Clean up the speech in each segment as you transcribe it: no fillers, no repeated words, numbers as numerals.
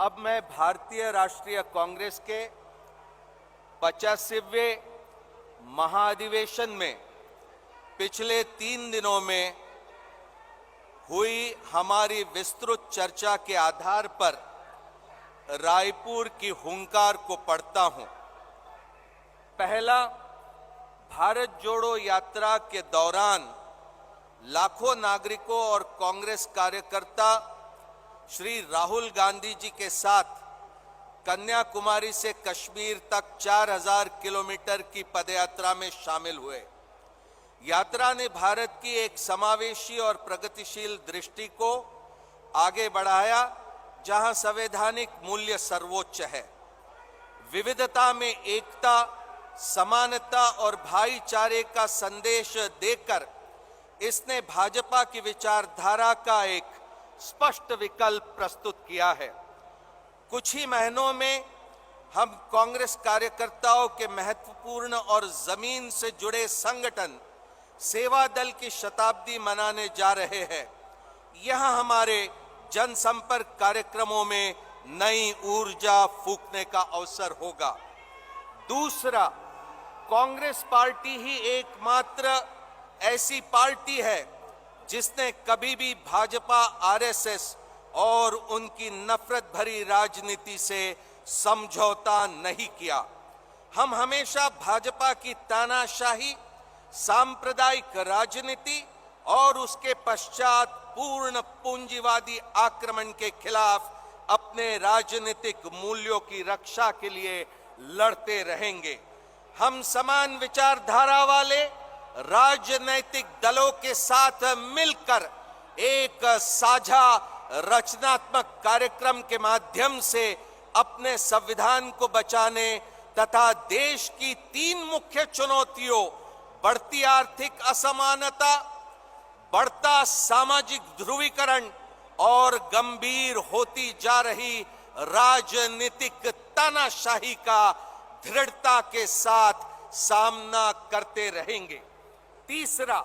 अब मैं भारतीय राष्ट्रीय कांग्रेस के 85वें महाधिवेशन में पिछले 3 दिनों में हुई हमारी विस्तृत चर्चा के आधार पर रायपुर की हुंकार को पढ़ता हूं। पहला, भारत जोड़ो यात्रा के दौरान लाखों नागरिकों और कांग्रेस कार्यकर्ता श्री राहुल गांधी जी के साथ कन्याकुमारी से कश्मीर तक 4000 किलोमीटर की पदयात्रा में शामिल हुए। यात्रा ने भारत की एक समावेशी और प्रगतिशील दृष्टि को आगे बढ़ाया, जहां संवैधानिक मूल्य सर्वोच्च है। विविधता में एकता, समानता और भाईचारे का संदेश देकर इसने भाजपा की विचारधारा का एक स्पष्ट विकल्प प्रस्तुत किया है। कुछ ही महीनों में हम कांग्रेस कार्यकर्ताओं के महत्वपूर्ण और जमीन से जुड़े संगठन सेवा दल की शताब्दी मनाने जा रहे हैं। यहां हमारे जनसंपर्क कार्यक्रमों में नई ऊर्जा फूंकने का अवसर होगा। दूसरा, कांग्रेस पार्टी ही एकमात्र ऐसी पार्टी है जिसने कभी भी भाजपा, आरएसएस और उनकी नफरत भरी राजनीति से समझौता नहीं किया। हम हमेशा भाजपा की तानाशाही, सांप्रदायिक राजनीति और उसके पश्चात पूर्ण पूंजीवादी आक्रमण के खिलाफ अपने राजनीतिक मूल्यों की रक्षा के लिए लड़ते रहेंगे। हम समान विचारधारा वाले राजनैतिक दलों के साथ मिलकर एक साझा रचनात्मक कार्यक्रम के माध्यम से अपने संविधान को बचाने तथा देश की 3 मुख्य चुनौतियों, बढ़ती आर्थिक असमानता, बढ़ता सामाजिक ध्रुवीकरण और गंभीर होती जा रही राजनीतिक तानाशाही का दृढ़ता के साथ सामना करते रहेंगे। तीसरा,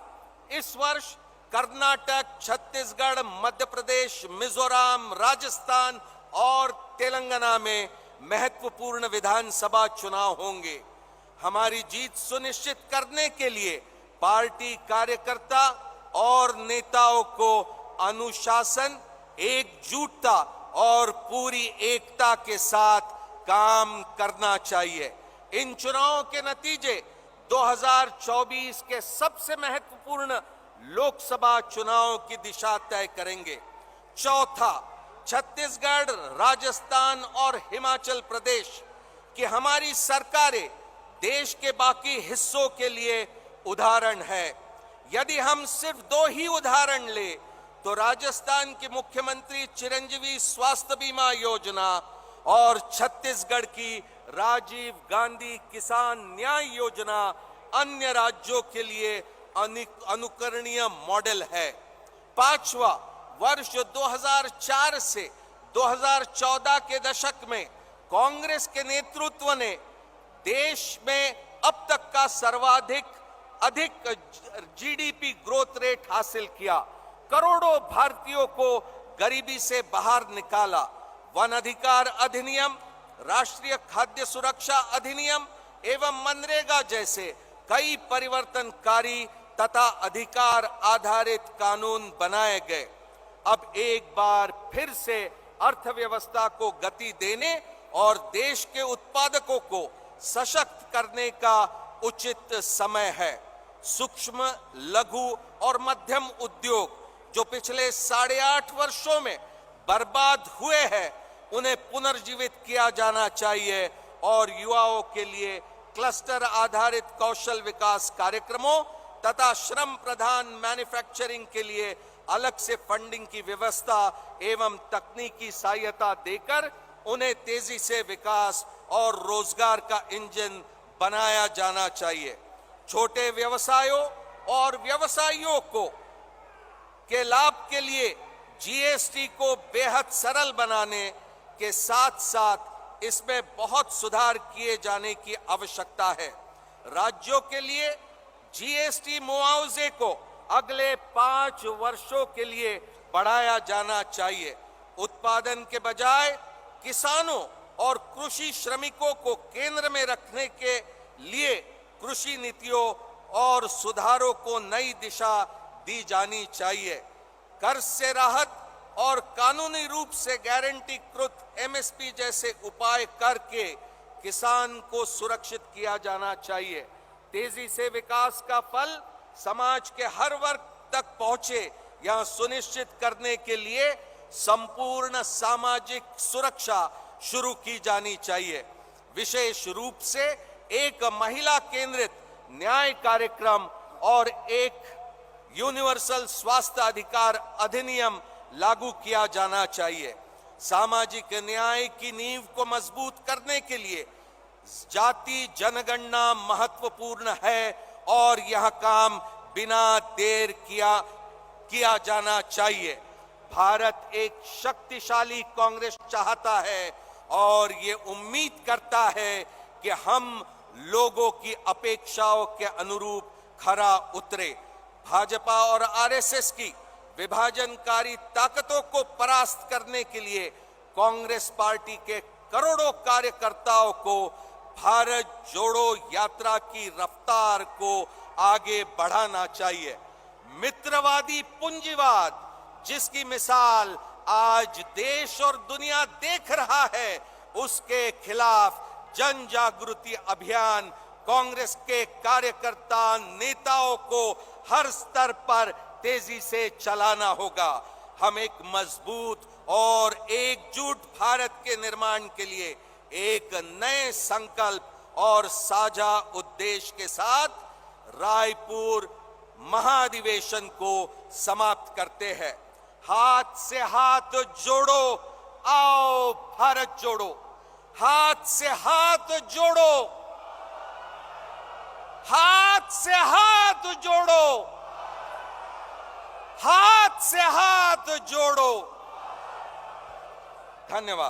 इस वर्ष कर्नाटक, छत्तीसगढ़, मध्य प्रदेश, मिजोरम, राजस्थान और तेलंगाना में महत्वपूर्ण विधानसभा चुनाव होंगे। हमारी जीत सुनिश्चित करने के लिए पार्टी कार्यकर्ता और नेताओं को अनुशासन, एकजुटता और पूरी एकता के साथ काम करना चाहिए। इन चुनावों के नतीजे 2024 के सबसे महत्वपूर्ण लोकसभा चुनाव की दिशा तय करेंगे। चौथा, छत्तीसगढ़, राजस्थान और हिमाचल प्रदेश की हमारी सरकारें देश के बाकी हिस्सों के लिए उदाहरण है। यदि हम सिर्फ 2 ही उदाहरण ले तो राजस्थान के मुख्यमंत्री चिरंजीवी स्वास्थ्य बीमा योजना और छत्तीसगढ़ की राजीव गांधी किसान न्याय योजना अन्य राज्यों के लिए अनुकरणीय मॉडल है। पांचवा, वर्ष 2004 से 2014 के दशक में कांग्रेस के नेतृत्व ने देश में अब तक का अधिक जीडीपी ग्रोथ रेट हासिल किया, करोड़ों भारतीयों को गरीबी से बाहर निकाला। वन अधिकार अधिनियम, राष्ट्रीय खाद्य सुरक्षा अधिनियम एवं मनरेगा जैसे कई परिवर्तनकारी तथा अधिकार आधारित कानून बनाए गए। अब एक बार फिर से अर्थव्यवस्था को गति देने और देश के उत्पादकों को सशक्त करने का उचित समय है। सूक्ष्म, लघु और मध्यम उद्योग जो पिछले 8.5 वर्षों में बर्बाद हुए हैं, उन्हें पुनर्जीवित किया जाना चाहिए और युवाओं के लिए क्लस्टर आधारित कौशल विकास कार्यक्रमों तथा श्रम प्रधान मैन्युफैक्चरिंग के लिए अलग से फंडिंग की व्यवस्था एवं तकनीकी सहायता देकर उन्हें तेजी से विकास और रोजगार का इंजन बनाया जाना चाहिए। छोटे व्यवसायों और व्यवसायियों के लाभ के लिए जीएसटी को बेहद सरल बनाने के साथ साथ इसमें बहुत सुधार किए जाने की आवश्यकता है। राज्यों के लिए जीएसटी मुआवजे को अगले 5 वर्षों के लिए बढ़ाया जाना चाहिए। उत्पादन के बजाय किसानों और कृषि श्रमिकों को केंद्र में रखने के लिए कृषि नीतियों और सुधारों को नई दिशा दी जानी चाहिए। कर्ज से राहत और कानूनी रूप से गारंटीकृत एमएसपी जैसे उपाय करके किसान को सुरक्षित किया जाना चाहिए। तेजी से विकास का फल समाज के हर वर्ग तक पहुंचे, यह सुनिश्चित करने के लिए संपूर्ण सामाजिक सुरक्षा शुरू की जानी चाहिए। विशेष रूप से एक महिला केंद्रित न्याय कार्यक्रम और एक यूनिवर्सल स्वास्थ्य अधिकार अधिनियम लागू किया जाना चाहिए। सामाजिक न्याय की नींव को मजबूत करने के लिए जाति जनगणना महत्वपूर्ण है और यह काम बिना देर किया जाना चाहिए। भारत एक शक्तिशाली कांग्रेस चाहता है और ये उम्मीद करता है कि हम लोगों की अपेक्षाओं के अनुरूप खरा उतरे। भाजपा और आरएसएस की विभाजनकारी ताकतों को परास्त करने के लिए कांग्रेस पार्टी के करोड़ों कार्यकर्ताओं को भारत जोड़ो यात्रा की रफ्तार को आगे बढ़ाना चाहिए। मित्रवादी पूंजीवाद जिसकी मिसाल आज देश और दुनिया देख रहा है, उसके खिलाफ जन जागृति अभियान कांग्रेस के कार्यकर्ता नेताओं को हर स्तर पर तेजी से चलाना होगा। हम एक मजबूत और एकजुट भारत के निर्माण के लिए एक नए संकल्प और साझा उद्देश्य के साथ रायपुर महाधिवेशन को समाप्त करते हैं। हाथ से हाथ जोड़ो, आओ भारत जोड़ो। हाथ से हाथ जोड़ो, हाथ से हाथ जोड़ो, हाथ से हाथ जोड़ो। धन्यवाद।